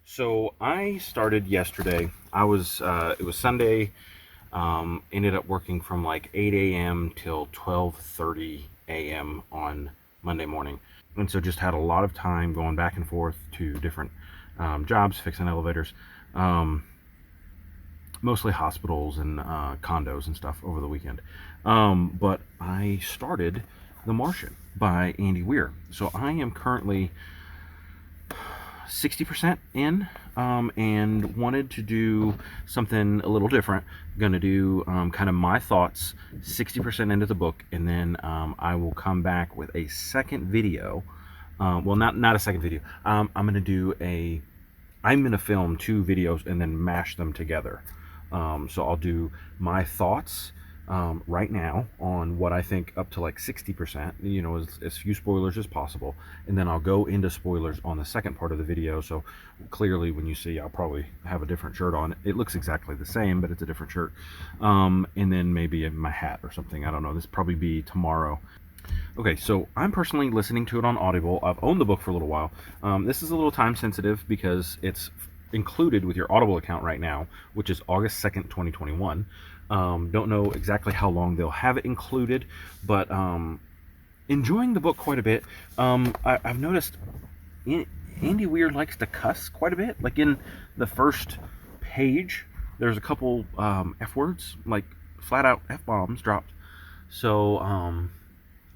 So I started yesterday. It was Sunday. Ended up working from like 8 a.m. till 12:30 a.m. on Monday morning, and so just had a lot of time going back and forth to different jobs, fixing elevators, um, mostly hospitals and condos and stuff over the weekend. But I started The Martian by Andy Weir. So I am currently 60% in, and wanted to do something a little different. Going to do kind of my thoughts 60% into the book, and then I will come back with a second video. Well, not a second video. I'm going to film two videos and then mash them together. So I'll do my thoughts right now on what I think up to like 60%, as few spoilers as possible. And then I'll go into spoilers on the second part of the video. So clearly when you see, I'll probably have a different shirt on. It looks exactly the same, but it's a different shirt. And then maybe my hat or something. I don't know. This will probably be tomorrow. Okay, so I'm personally listening to it on Audible. I've owned the book for a little while. This is a little time sensitive because it's included with your Audible account right now, which is August 2nd, 2021. Don't know exactly how long they'll have it included, but enjoying the book quite a bit. I've noticed Andy Weir likes to cuss quite a bit. Like in the first page, there's a couple F words, like flat out F bombs dropped. So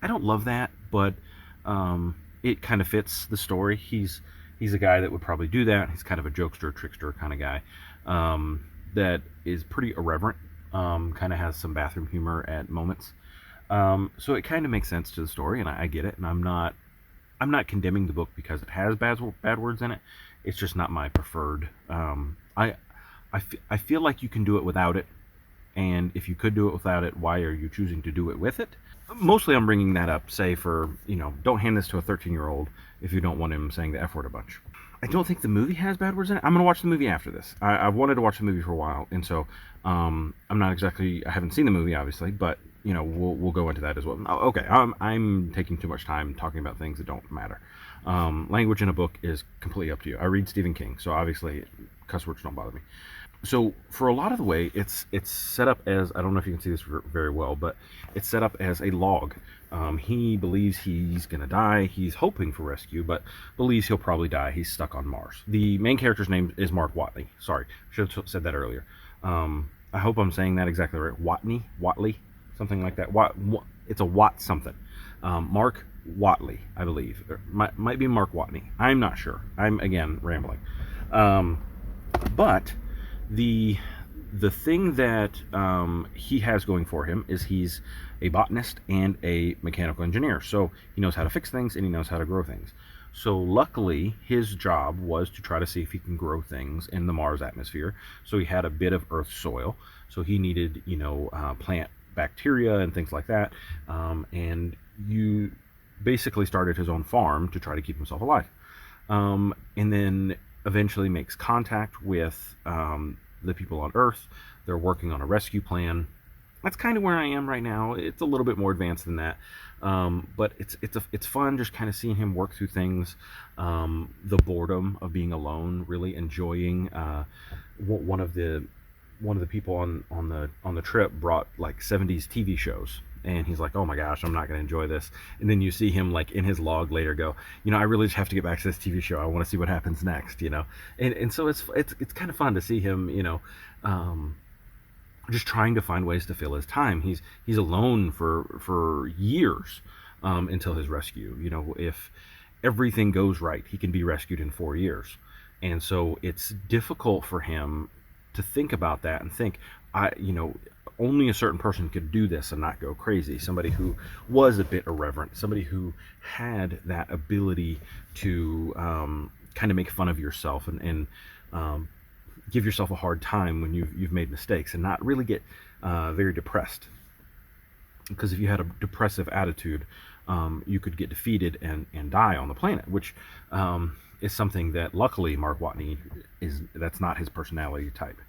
I don't love that, but it kind of fits the story. He's a guy that would probably do that. He's kind of a jokester, trickster kind of guy that is pretty irreverent. Kind of has some bathroom humor at moments. So it kind of makes sense to the story, and I get it. And I'm not condemning the book because it has bad words in it. It's just not my preferred. I feel like you can do it without it, and if you could do it without it, why are you choosing to do it with it? Mostly I'm bringing that up, say, for, don't hand this to a 13-year-old if you don't want him saying the F word a bunch. I don't think the movie has bad words in it. I'm going to watch the movie after this. I've wanted to watch the movie for a while, and so I'm not exactly, I haven't seen the movie, obviously, but, we'll go into that as well. Okay, I'm taking too much time talking about things that don't matter. Language in a book is completely up to you. I read Stephen King, so obviously cuss words don't bother me. So for a lot of the way, it's set up as, I don't know if you can see this very well, but it's set up as a log. He believes he's gonna die. He's hoping for rescue, but believes he'll probably die. He's stuck on Mars. The main character's name is Mark Watley. Sorry, should have said that earlier. I hope I'm saying that exactly right. Watley, something like that. It's a Watt something. Mark Watley, I believe. Might be Mark Watney. I'm not sure. I'm again rambling. But the thing that he has going for him is he's a botanist and a mechanical engineer. So he knows how to fix things and he knows how to grow things. So luckily, his job was to try to see if he can grow things in the Mars atmosphere. So he had a bit of Earth soil. So he needed, plant bacteria and things like that. And you basically started his own farm to try to keep himself alive. And then eventually makes contact with the people on Earth. They're working on a rescue plan. That's kind of where I am right now. It's a little bit more advanced than that, but it's fun just kind of seeing him work through things. The boredom of being alone, really enjoying. One of the people on the trip brought like 70s TV shows, and he's like, oh my gosh, I'm not going to enjoy this. And then you see him like in his log later go, I really just have to get back to this TV show. I want to see what happens next, and so it's kind of fun to see him, just trying to find ways to fill his time. He's alone for years until his rescue. If everything goes right, he can be rescued in 4 years. And so it's difficult for him to think about that and think, only a certain person could do this and not go crazy. Somebody who was a bit irreverent, somebody who had that ability to kind of make fun of yourself and give yourself a hard time when you've made mistakes and not really get very depressed. Because if you had a depressive attitude, you could get defeated and die on the planet, which is something that luckily Mark Watney that's not his personality type.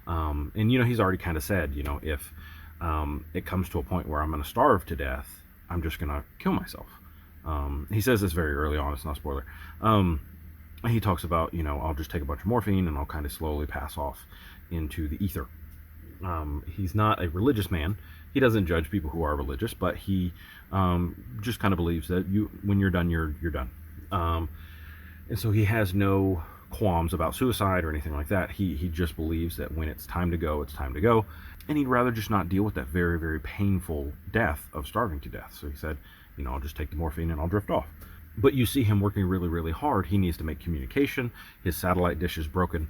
And he's already kind of said, if it comes to a point where I'm going to starve to death, I'm just going to kill myself. He says this very early on. It's not a spoiler. he talks about, I'll just take a bunch of morphine and I'll kind of slowly pass off into the ether. He's not a religious man. He doesn't judge people who are religious, but he just kind of believes that when you're done, you're done. And so he has no qualms about suicide or anything like that. He just believes that when it's time to go, it's time to go, and he'd rather just not deal with that very, very painful death of starving to death. So he said, I'll just take the morphine and I'll drift off. But you see him working really, really hard. He needs to make communication. His satellite dish is broken.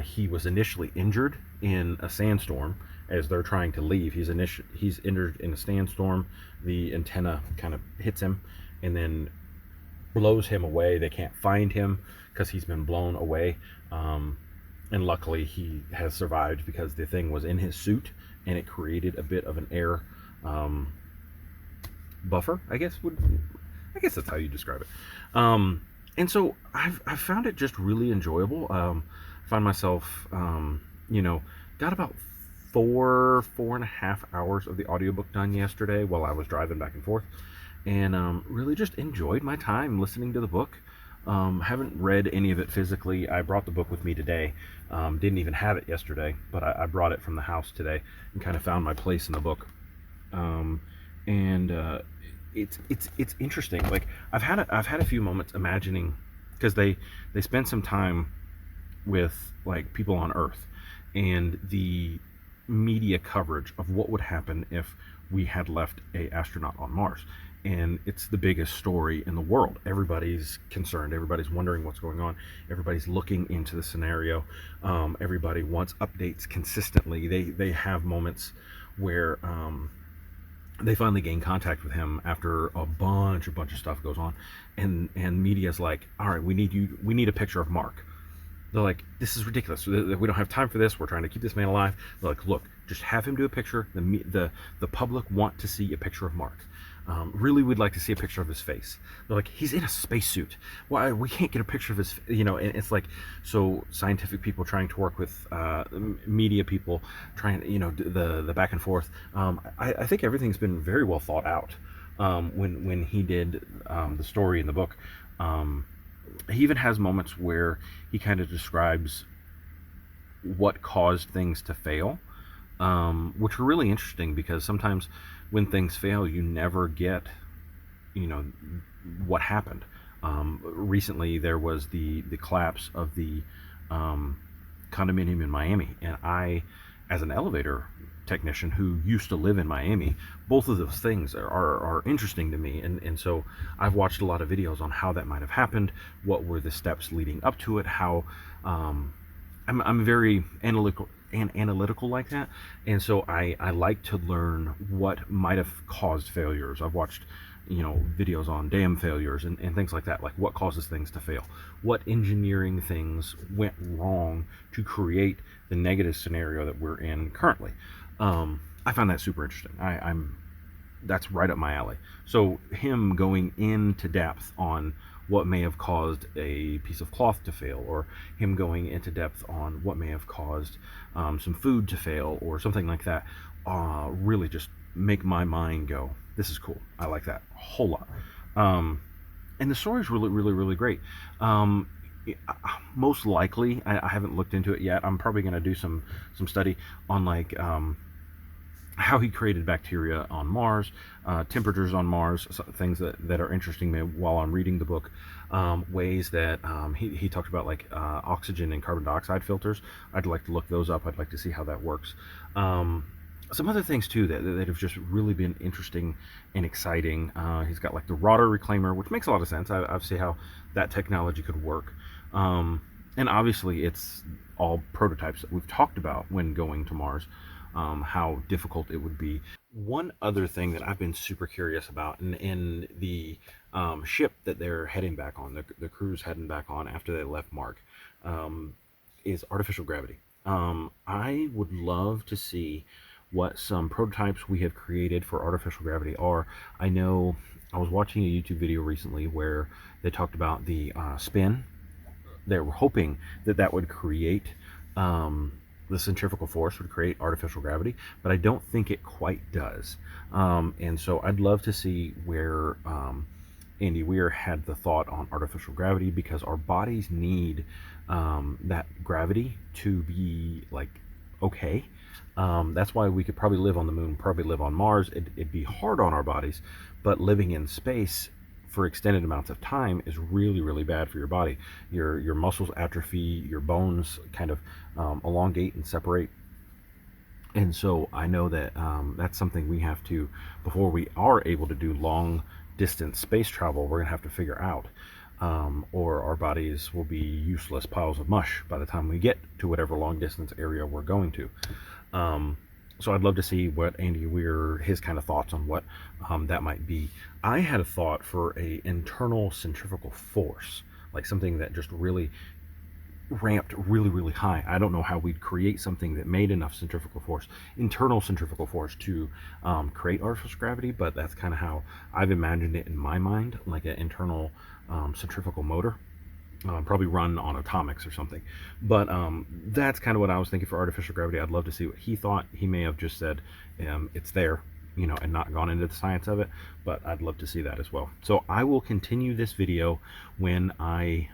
He was initially injured in a sandstorm as they're trying to leave. He's injured in a sandstorm. The antenna kind of hits him and then blows him away. They can't find him because he's been blown away. And luckily he has survived because the thing was in his suit and it created a bit of an air buffer, I guess that's how you describe it. And so I've found it just really enjoyable. Found myself, got about 4.5 hours of the audiobook done yesterday while I was driving back and forth, and really just enjoyed my time listening to the book. Haven't read any of it physically. I brought the book with me today. Didn't even have it yesterday, but I brought it from the house today and kind of found my place in the book. It's interesting. Like I've had a few moments imagining, because they spent some time with like people on Earth and the media coverage of what would happen if we had left a astronaut on Mars. And it's the biggest story in the world. Everybody's concerned. Everybody's wondering what's going on. Everybody's looking into the scenario. Everybody wants updates consistently. They have moments where they finally gain contact with him after a bunch of stuff goes on, and media's like, all right, we need a picture of Mark. They're like, this is ridiculous. We don't have time for this. We're trying to keep this man alive. They're like, look, just have him do a picture. The public want to see a picture of Mark. Really, we'd like to see a picture of his face. They're like, he's in a spacesuit. Why we can't get a picture of his, And it's like, so scientific people trying to work with media people, trying, the back and forth. I think everything's been very well thought out. When he did the story in the book, he even has moments where he kind of describes what caused things to fail, which are really interesting because sometimes when things fail, you never get, what happened. Recently, there was the collapse of the condominium in Miami, and I, as an elevator technician who used to live in Miami, both of those things are interesting to me, and so I've watched a lot of videos on how that might have happened, what were the steps leading up to it, how I'm very analytical like that, and so I like to learn what might have caused failures. I've watched videos on dam failures and things like that, like what causes things to fail, what engineering things went wrong to create the negative scenario that we're in currently. I find that super interesting. That's right up my alley. So him going into depth on what may have caused a piece of cloth to fail, or him going into depth on what may have caused some food to fail, or something like that, really just make my mind go, this is cool. I like that a whole lot. And the story is really, really, really great. Most likely, I haven't looked into it yet. I'm probably going to do some study on like how he created bacteria on Mars, temperatures on Mars, things that are interesting me while I'm reading the book. Ways that he talked about, like oxygen and carbon dioxide filters. I'd like to look those up. I'd like to see how that works. Some other things too that have just really been interesting and exciting. He's got like the rotor reclaimer, which makes a lot of sense. I see how that technology could work. And obviously it's all prototypes that we've talked about when going to Mars. How difficult it would be. One other thing that I've been super curious about in the ship that they're heading back on, the crew's heading back on after they left Mark, is artificial gravity. I would love to see what some prototypes we have created for artificial gravity are. I know I was watching a YouTube video recently where they talked about the spin. They were hoping that would create the centrifugal force would create artificial gravity, but I don't think it quite does. And so I'd love to see where Andy Weir had the thought on artificial gravity because our bodies need that gravity to be like okay. That's why we could probably live on the moon, probably live on Mars. It'd be hard on our bodies, but living in space for extended amounts of time is really, really bad for your body. Your muscles atrophy, your bones kind of elongate and separate. And so I know that that's something we have to, before we are able to do long distance space travel, we're going to have to figure out. Or our bodies will be useless piles of mush by the time we get to whatever long distance area we're going to. So I'd love to see what Andy Weir, his kind of thoughts on what that might be. I had a thought for a internal centrifugal force, like something that just really ramped really, really high. I don't know how we'd create something that made enough centrifugal force, internal centrifugal force, to create artificial gravity, but that's kind of how I've imagined it in my mind, like an internal centrifugal motor. Probably run on atomics or something. But that's kind of what I was thinking for artificial gravity. I'd love to see what he thought. He may have just said it's there, and not gone into the science of it, but I'd love to see that as well. So I will continue this video when I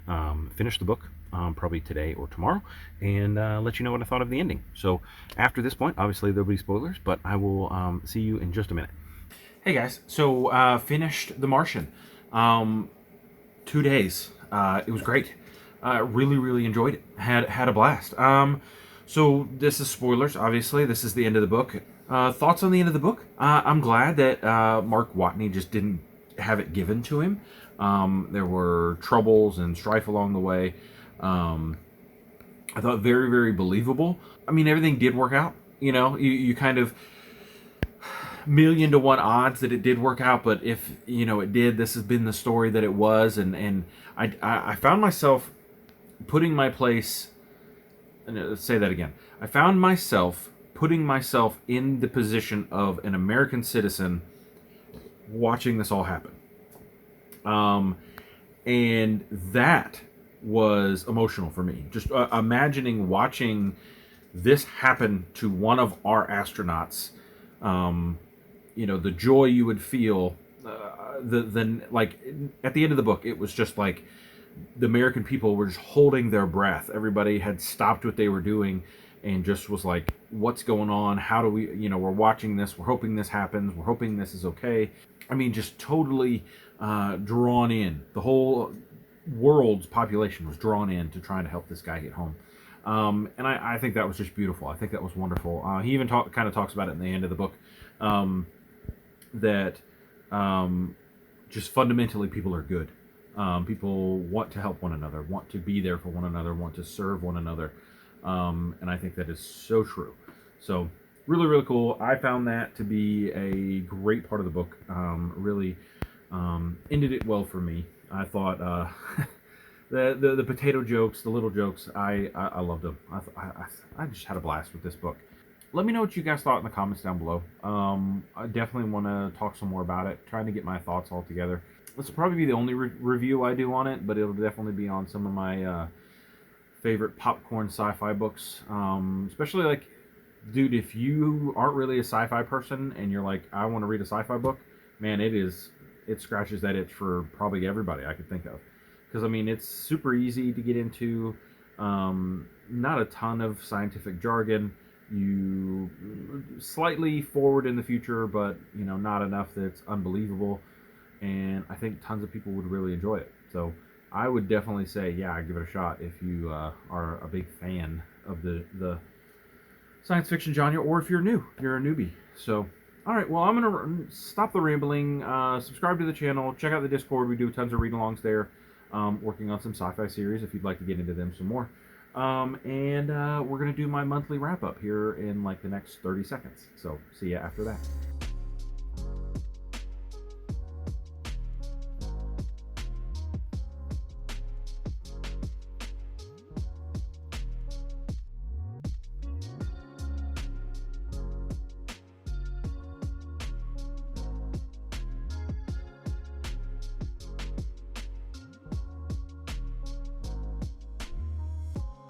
finish the book, probably today or tomorrow, and let you know what I thought of the ending. So after this point, obviously there'll be spoilers, but I will see you in just a minute. Hey guys, so finished The Martian. 2 days. It was great. Really, really enjoyed it. Had a blast. So this is spoilers. Obviously, this is the end of the book. Thoughts on the end of the book? I'm glad that Mark Watney just didn't have it given to him. There were troubles and strife along the way. I thought very, very believable. I mean, everything did work out. You kind of 1,000,000 to 1 odds that it did work out, but if it did, this has been the story that it was, and I found myself putting my place. Let's say that again. I found myself putting myself in the position of an American citizen watching this all happen, and that was emotional for me. Just imagining watching this happen to one of our astronauts. The joy you would feel, like at the end of the book, it was just like the American people were just holding their breath. Everybody had stopped what they were doing and just was like, what's going on? How do we, we're watching this, we're hoping this happens, we're hoping this is okay. I mean, just totally drawn in. The whole world's population was drawn in to trying to help this guy get home. And I think that was just beautiful. I think that was wonderful. He even kind of talks about it in the end of the book, that just fundamentally people are good. People want to help one another, want to be there for one another, want to serve one another. And I think that is so true. So really, really cool. I found that to be a great part of the book. Really ended it well for me. I thought the potato jokes, the little jokes, I loved them. I just had a blast with this book. Let me know what you guys thought in the comments down below. I definitely want to talk some more about it, trying to get my thoughts all together. This will probably be the only review I do on it, but it'll definitely be on some of my favorite popcorn sci-fi books. Especially like, dude, if you aren't really a sci-fi person and you're like, I want to read a sci-fi book, man, it scratches that itch for probably everybody I could think of. Because, I mean, it's super easy to get into, not a ton of scientific jargon. You slightly forward in the future, but, not enough that it's unbelievable. And I think tons of people would really enjoy it. So I would definitely say, yeah, give it a shot if you are a big fan of the science fiction genre, or if you're new, you're a newbie. So, all right, well, I'm going to stop the rambling, subscribe to the channel, check out the Discord. We do tons of read-alongs there. Working on some sci-fi series if you'd like to get into them some more. And we're going to do my monthly wrap-up here in like the next 30 seconds. So see you after that.